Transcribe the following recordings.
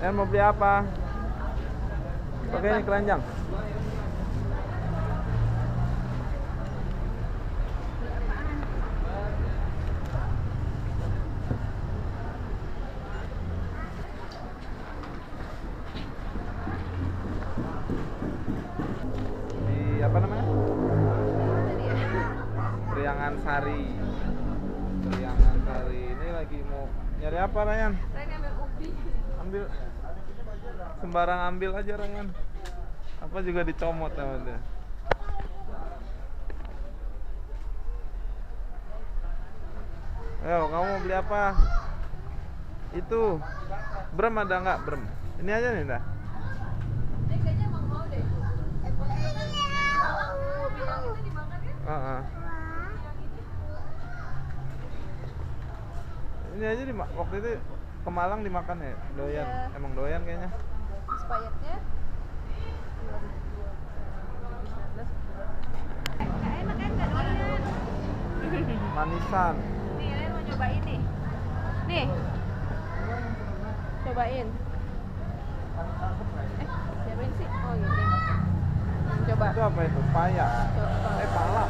Mau beli apa? Pakai ini keranjang. Di apa namanya? Priangan Sari. Priangan Sari. Ini lagi mau nyari apa, Ryan? Ambil sembarang ambil aja, Ryan. Apa juga dicomot sama dia. Ayo, kamu mau beli apa? Itu brem ada nggak brem? Ini aja nih dah. Kayaknya emang mau deh. Bilang itu dimakan ya? Ini aja waktu itu ke Malang dimakan ya, doyan. Iya. Emang doyan kayaknya. Expirednya 2019. Nggak enak kan, nggak doyan. Manisan. Nih, kalian mau cobain nih. Nih, cobain. Siapain sih? Oh gitu. Coba. Itu apa itu? Paya. Pala.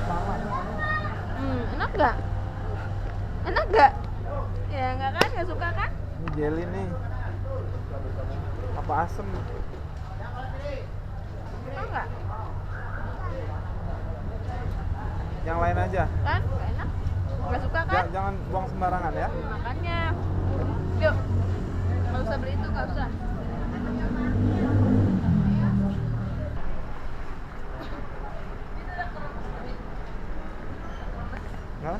Enak nggak? Enak nggak? Ya nggak kan? Nggak suka kan? Ini jelly nih. Apa asem? Suka nggak? Yang lain aja. Kan? Nggak enak? Nggak suka kan? Jangan buang sembarangan ya. Makannya. Yuk. Nggak usah beli itu, nggak usah. Hah?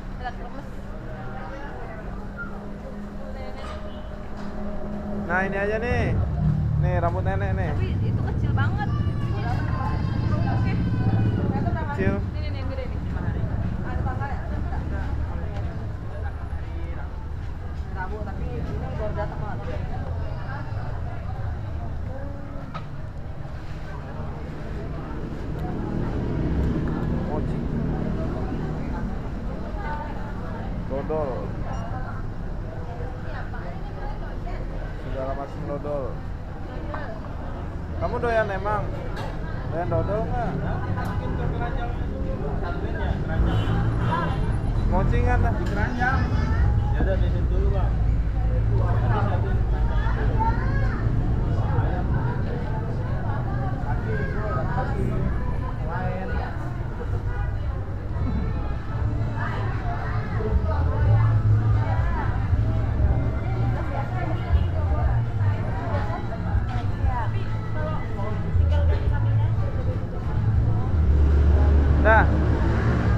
Nah ini aja nih. Nih rambut nenek nih. Tapi itu kecil banget. Oke. Kecil. Ini yang gede nih. Ada tangga ya? Rabu, tapi ini baru datang banget. Mochi. Dodol. Segala macam dodol. Kamu doyan emang? Doyan dodol nggak? Mocingan dah. Keranjang. Ya udah besin dulu, Bang. Dah.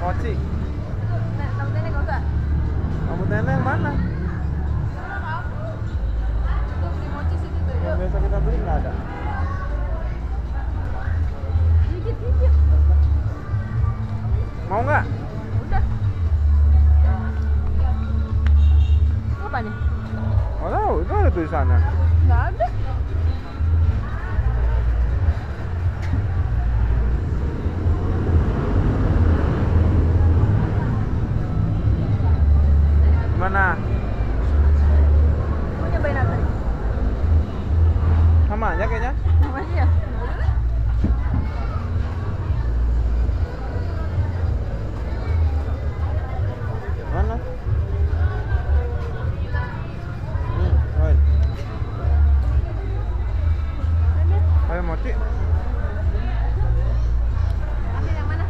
Mochi. Rambut nenek nggak usah? Rambut nenek yang mana? Tuh, di mochi sini tuh. Yang Yuk. biasa kita beli nggak ada. Dikit-dikit. Mau nggak? Udah. Apa nih? Oh tahu, itu ada tulisannya. Nggak ada. Gimana? Mau nyobain apa nih? Sama aja kayaknya. Sama aja ya? Mana? Oi. Ayo mochi. Ambil yang mana?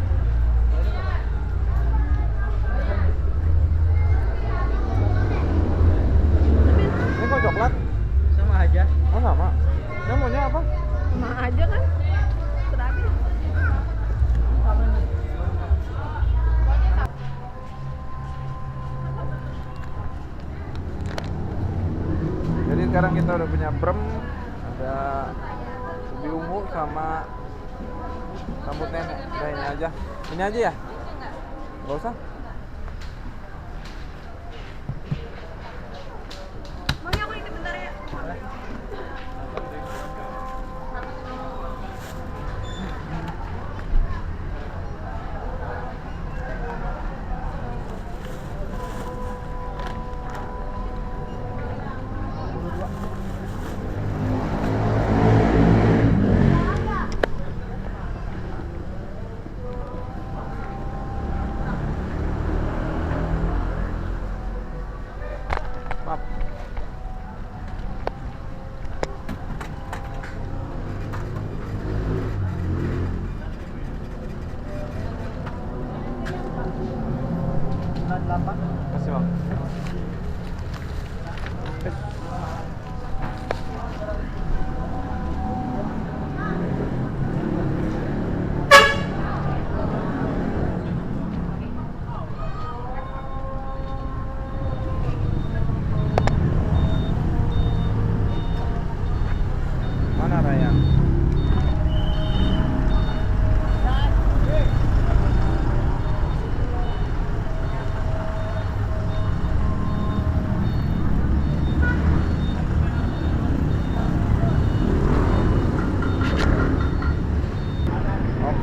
Ini kok coklat? Sama aja. Oh sama. Yang maunya apa? Sama aja kan? Terakhir. Jadi sekarang kita udah punya brem, ada ubi ungu sama rambut nenek. Udah ini aja. Ini aja ya? Gak usah. Maunya aku ini bentar ya.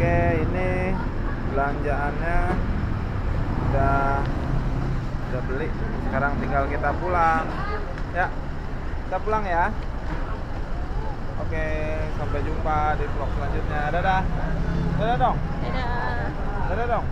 Oke, ini belanjaannya udah beli. Sekarang tinggal kita pulang. Ya, kita pulang ya. Oke, sampai jumpa di vlog selanjutnya. Dadah. Dadah dong. Dadah. Dadah dong.